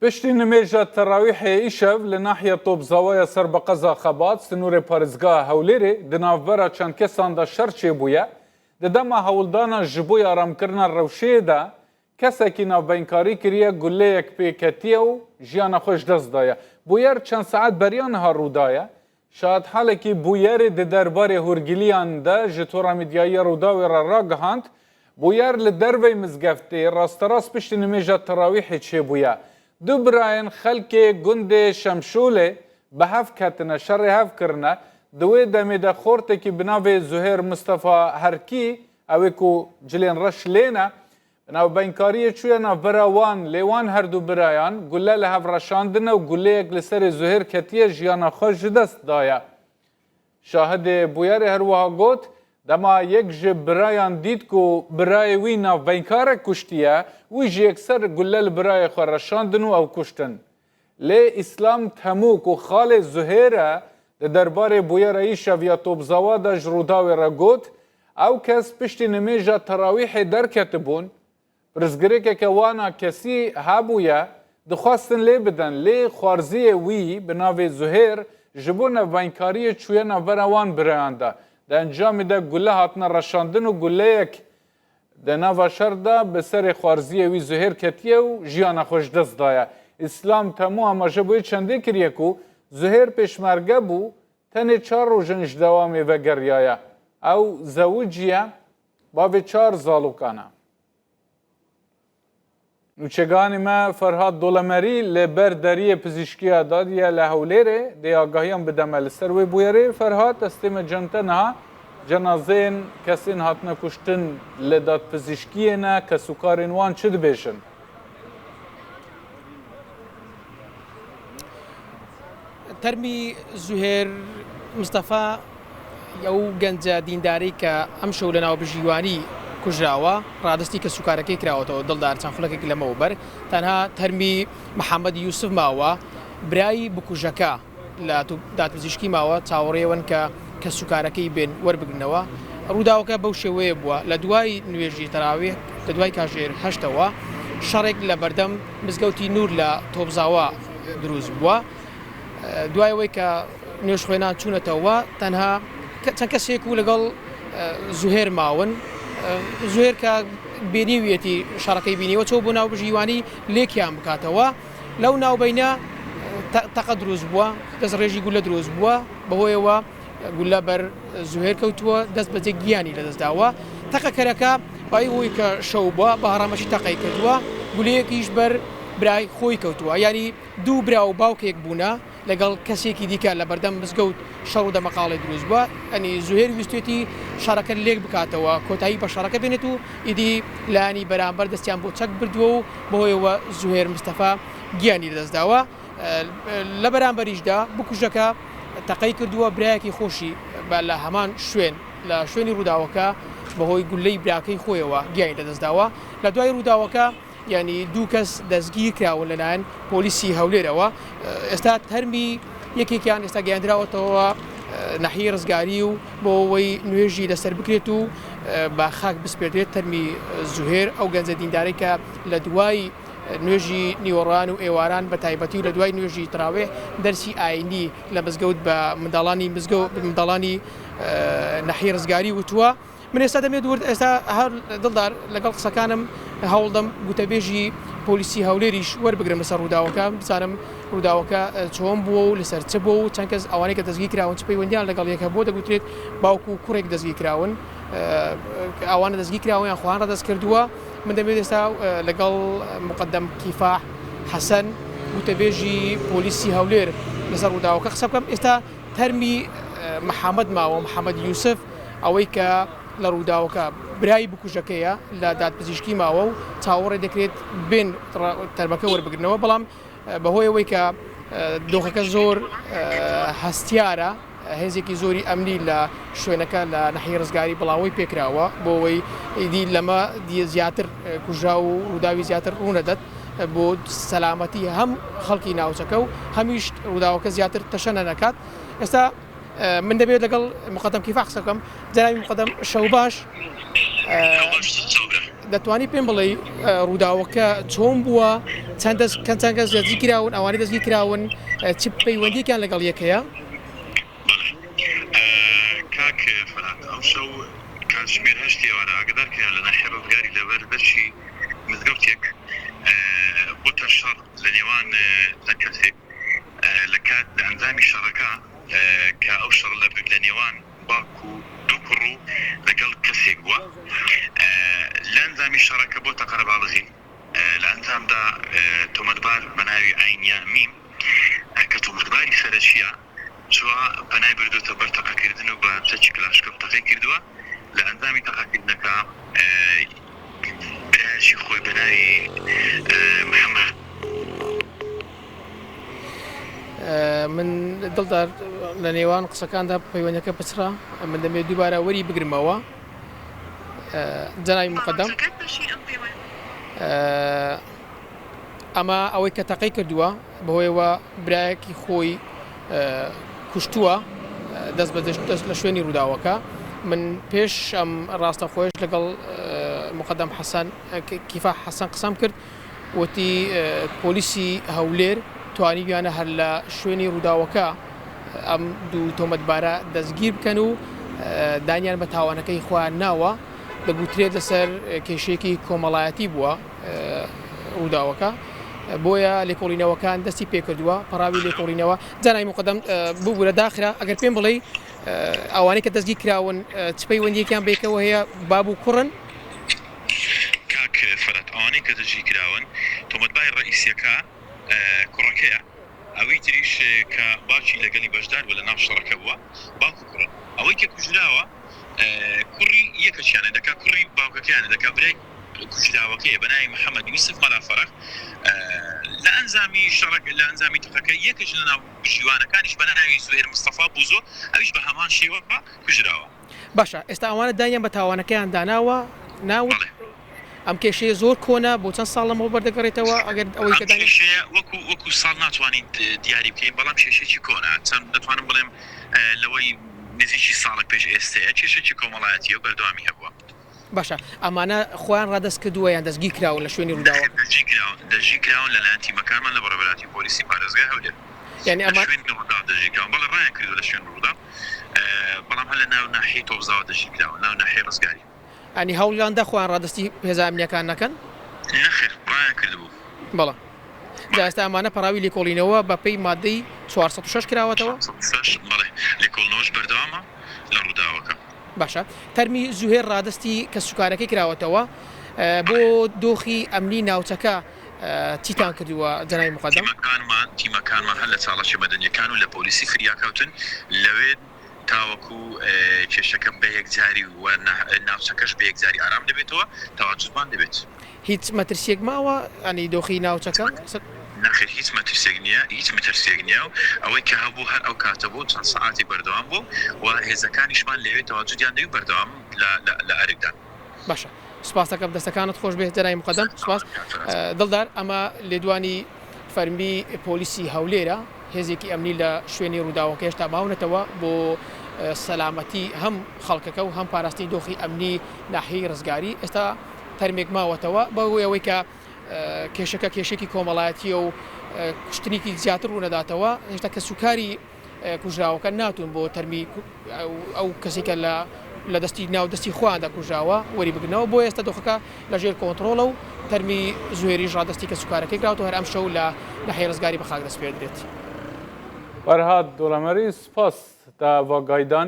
پشتی نمێژە تەراویحê îşev li nahiya Topzawaya ser bi qeza xebat sinûrê parêzgeha Hewlêrê di navbera çend kesan de şer çêbûye. Di dema hewldana ji bo aramkirina rewşeyê de kesekî navbeynkarî kiriye guleyek pêketiye û jiyana xwe ji dest daye. Bûyer çend saet beriya niha rûdaye. Şahid halekî bûyerê di derbarê hûrgiliyan de ji tora medyayiya Rûdawê re ragihand. Bûyer li dervey mizgeftê rasterast piştî nimêja terawîhê çêbûye. Du birayên xelkê gundê Şemşûlê bi hev ketine şerê hev kirine. Di wê demê de xortekî bi navê Zuhêr Mustefa Herkî ew ê ku cilên reş lêne navbeynkariyê çûye navbera wan lê wan her du birayan gule li hev reşandine û guleyek li serê Zuhêr ketiye jiyana xwe ji dest daye. Şahidê bûyerê her wiha got dema yek ji birayan dît ku birayê wî navbeynkarek kuştiye wî ji yekser gule li birayê xwe reşandin û ew kuştin. Lê İslam Temûk û xalê Zuhêr di derbarê bûyera îşev ya Topzawa de ji Rûdawê re got ew kes piştî nimêja terawîhê derketibûn pirsgirêkeke wana kesî hebûye dixwastin lê bidin lê xwarziyê wî bi navê Zuhêr ji bo navbeynkariyê çûye navbera wan birayan de. Di encamê de gule hatine reşandin û guleyek di nava şer de bi serê xwarziyê wî Zuhêr ketiye û jiyana xwe ji dest daye. İslam Temû amajebûyê çendê kiriye ku Zuhêr pêşmerge bû tenê 4 rojin ji dewamê vegeriyaye. Ew zewiciye bavê 4 zalokan e. Nûçeganê me Ferhat Dolemerî li ber deriyê pizîşkiya dadiye li Hewlêrê dê agahiyan bideme li ser wê bûyerê. Ferhat destê me cente niha cenazeyên kesên hatine kuştin li dadpizîşkiyê ne kesûkarên wan çi dibêjin? تەرمی زوهێر مستەفا ئەو گەنجە دینداری کە ئەم شەو لە ناوبژیوانی کوژراوە ڕادستی کە سوکارەکەی کراوەتەوە دڵدار چەند خولەکێک لەمەوە بەر تەنها تەرمی محەممەد یوسف ماوە برایی بکوژەکە لە دادپزیشکی ماوە چاوەڕێوەن کە سوکارەکەی بێن وەربگرنەوە ڕووداوەکە بەو شێوەیە بووە لە دوای نوێژی تەراویح لە دوای کاژێر هەشتەوە شەڕێک لە بەردەم مزگەوتی نور لە تۆپزاوە دروست بووە دوایەوەی کە نوێژ خوێنان چوونەتەوە تەنها چەند کەسێک و لەگەڵ زوهێر ماون زوهێر کە بینیویەتی شەڕەکەی بینیوە چۆ بۆ ناوبژیوانی لێکیان بکاتەوە لەو ناوبەینە تەقە دروست بووە دەست ڕێژی گولە دروست بووە بەهۆیەوە گولە بەر زوهێر کەوتووە دەست بەجێ گیانی لەدەستداوە تەقەکەرەکە بای ئەوی کە شەو بووە بە هەڕامەشی تەقەی کردووە گولەیەکیش بەر برای خۆی کەوتووە ینی دوو برا و باوکێک بوونە لەگەڵ کەسێکی دیکە لە بەردەم مزگەوت شەڕ و دەمەقاڵی دروست بووە ئەنی زوهێر ویستێتی شارەکە لێک بکاتەوە کۆتایی بە شارەکە بێنێت و ئیدی لایانی بەرامبەر دەستیان بۆ چەک بردووە و بەهۆیەوە زوهێر مستەفا گیانی لەدەستداوە لە بەرامبەریشدا بکوژەکە تەقەی کردووە برایەکی خۆشی لە هەمان شوێن لە شوێنی ڕووداوەکە بەهۆی گولەی براکەی خۆیەوە گیانی لەدەستداوە لە دوای ڕووداوەکە ینی دوو کەس دەستگیر کراون لەلایەن پۆلیسی هەولێرەوە ئێستا تەرمی یەکێکیان ئێستا گەیاندراوەتەوە ناحیەی ڕزگاری و بۆ ئەوەی نوێژی لەسەر بکرێت و بە خاک بسپێردرێت تەرمی زوهێر ئەو گەنجە دینداری کە لە دوای نوێژی نیوەڕوان و ئێواران بە تایبەتی و لە دوای نوێژی تراوێ دەرسی ئاینی لە مزگەوت بە منداڵانی ناحیەی ڕزگاری وتووە من ئێستا دەمێت ورد ئێستا هەر دڵدار لەگەڵ قسەکانم هەوڵدەم گوتەبێژی پۆلیسی هەولێریش وەربگرم لەسەر ڕووداوەکە بزانم ڕووداوەکە چۆن بووە و لەسەر چ بووە و چەند کەس ئەوانەی کە دەستگیر کراون چ پەیوەندیان لەگەڵ یەکە بۆ دەگوترێت باوکو و کوڕێک دەستگیر کراون ئەوانە دەستگیر کراوەیان خۆیان ڕەدەست کردووە من دەبێت ئێستا لەگەڵ مقدم کیفاح حەسەن گوتەبێژی پۆلیسی هەولێر لەسەر ڕووداوەکە قسە بکەم ئێستا تەرمی محەممەد ماوە محەممەد یوسف ئەوەی کە لە ڕووداوەکە برای بکوژەکەیە لە دادپزیشکی ماوە و چاوەڕێ دەکرێت بێن تەرمەکە وەربگرنەوە بەڵام بەهۆی ئەوەی کە دۆخەکە زۆر هەستیارە هێزێکی زۆری ئەمنی لە شوێنەکە لە ناحیەی ڕزگاری بڵاوی پێکراوە بۆ ئەوەی دی لەمە دیە زیاتر کوژرا و ڕووداوی زیاتر ڕوونەدەت بۆ سەلامەتی هەم خەڵکی ناوچەکە و هەمیش ڕووداوەکە زیاتر تەشەنە نەکات ئێستا من دەبێت لەگەڵ مقدم کیفاح قسەکەم جەنابی مقدم شەو باش دەتوانی پێم بڵێ ڕووداوەکە چۆن بووە چەند کەس دەستگیر کراون ئەوانەی دەستگیر کراون چ پەیوەندیێکیان لەگەڵ یەکەیە کاک فەرات ئەو شەو کاتژمێر 8 ئێوارە ئاگادارکرایان لە ناحیە ڕزگاری لەبەر بەرشی مزگەوتێک بۆتە شەڕ لە نێوان چەند کەسێک لە کات لە ئەنجامی شەڕەکە کە ئەو شەڕ لە نێوان باوک و دوو کوڕ و لەگەڵ کەسێک بووە لە ئەنجامی شەڕەکە بۆتە قەرەباڵغی لە ئەنجامدا تۆمەتبار بە ناوی عینیا میم کە تۆمەتباری سەرەکیە چوە پەنای بردوتە بەر تەقەکردن و بە چەکی کلاشکۆف تەقەی کردووە لە ئەنجامی تەقەکردنەکە برایەکی خۆی بە ناوی محەممەد من دڵدار لە نێوان قسەکاندا پەیوەندەکە پچرا من دەمێت دووبارە وەری بگرمەوە جەنابی مقدم ئەمە ئەوەی کە تەقەی کردووە بەهۆیەوە برایەکی خۆی کوشتووە دەست بە دەست لە شوێنی ڕووداوەکە من پێش ئەم ڕاستە خۆش لەگەڵ مقدم حەسەن کیفاح حەسەن قسەم کرد وتی پۆلیسی هەولێر توانی بیانە هەر لە شوێنی ڕووداوەکە ئەم دوو تۆمەتبارە دەستگیر بکەن و دانیان بە تاوانەکەی خۆیان ناوە دەگوترێت لەسەر کێشەیەکی کۆمەڵایەتی بووە ڕووداوەکە بۆیە لێکۆڵینەوەکان دەستی پێکردووە پەراوی لێکۆڵینەوە جەنابی مقدم ببوورە داخرا ئەگەر پێم بڵێ ئەوانەی کە دەستگیر کراون چ پەیوەندیەکیان بێکەوە هەیە باب و کوڕن کاک فەرات ئەوانەی کە دەستگیر کراون تۆمەتباری ڕئیسیەکە کوڕەکەیە ئەوەی تریش کە باوکی لەگەڵی بەشدار بووە لە ناو شەڕەکە بووە باوک و کوڕن ئەوەی کە کوژراوە کوڕی یەکەشیانە دەکا کوڕی باوکەکەیانە دەکا برای کوژراوەکەیە بە ناوی محەممەد یوسف مەلا فەرەخ لە ئەنجامی شەڕەک لە ئەنجامی تەقەکە یەکەش لە ناو ژیوانەکانیش بە ناوی زوهێر مستەفا بوزۆ ئەویش بە هەمان شێوە کوژراوە باشە ئێستا ئەوانە دانیان بە تاوانەکەیان داناوە ناوت ئەم کێشەیە زۆر کۆنا بۆ چەند ساڵ لەمەوە بەردەگەڕێتەوە ئەگەر ئەوەی کە وەکو ساڵ ناتوانین دیاری بکەین بەڵام کێشێکی کۆنا چەند دەتوانم بڵێم لەوەی نزیکی ساڵێک پێش ئێستەیە کێشێکی کۆمەڵایەتی و بەردەوامی هەبووە باشە ئەمانە خۆیان ڕادەست کردووە یان دەستگیر کراون لە شوێنی ڕووداوە دەستگیر کراون لەلایەن تیمەکانمان لە بەڕێوەبەراتی پۆلیسی پارێزگای هەولێر یعنی ئەمە شوێنی ڕوودا دەستگیر کراون بەڵام ڕایان کردو لە شوێن ڕوودا بەڵام هەر لە ناو ناحیەی تۆبزاوە دەستگیر کراون ناو ناحیەی ڕزگاری ئەنی هەوڵیاندا خۆیان ڕادستی هێزە ئەمنیەکان نەکەن نەخێر ڕایان کردبوو بەڵام جا ئێستا ئەمانە پەراوی لێکۆڵینەوە بە پێی مادەی 406 کراوەتەوە بەڵێ لێکۆڵینەوەش بەردەوامە لە ڕووداوەکە باشە تەرمی زوهێر ڕادستی کە سوکارەکەی کراوەتەوە بۆ دۆخی ئەمنی ناوچەکە چیتان کردووە جەنابی مقدم تیمەکانمان هەر لە چاڵەشی مەدەنیەکان و لە پۆلیسی فریاکەوتن لەوێ تاوەکو کێشەکە بە یەکجاری و ناوچەکەش بە یەکجاری ئارام دەبێتەوە تاواجوزمان دەبێت هیچ مەترسیەک ماوە ئەنی دۆخی ناوچەکە نەخێر هیچ مەترسێک نییە هیچ مەترسێک نییە و ئەوەی کە هەبوو هەر ئەو کاتە بوو چەند سەعاتی بەردەوام بوو و هێزەکانیشمان لەوێت تەواجودیان دەوی بەردەوام لە ئەرکدان باشە سپاس دەکەم دەستەکانت خۆش بێت جەنابی مقدم سپاس دڵدار ئەمە لێدوانی فەرمی پۆلیسی هەولێرە هێزێکی ئەمنی لە شوێنی ڕووداوەکە هێشتا ماونەتەوە بۆ سەلامەتی هەم خەڵکەکە و هەم پاراستی دۆخی ئەمنی ناحیەی ڕزگاری ئێستا تەرمێک ماوەتەوە بەهۆی ئەوەی کە کێشەکە کێشێکی کۆمەڵایەتی و کوشتنێکی زیاتر ڕوونەداتەوە هێشتا کە سوکاری کوژراوەکە ناتون بۆ تەرمی ئەو کەسێکە لە دەستی ناو دەستی خۆیاندا کوژراوە وەری بگرنەوە بۆ ئێستا دۆخەکە لەژێر کۆنتڕۆڵە و تەرمی زوێریش ڕادستی کە سوکارەکەی کراوەوە هەر ئەم شەو لە ناحیەی ڕزگاری بە خاک دەست پێ درێت فەرهاد دۆڵەمەری سپاس تا ڤاگایدان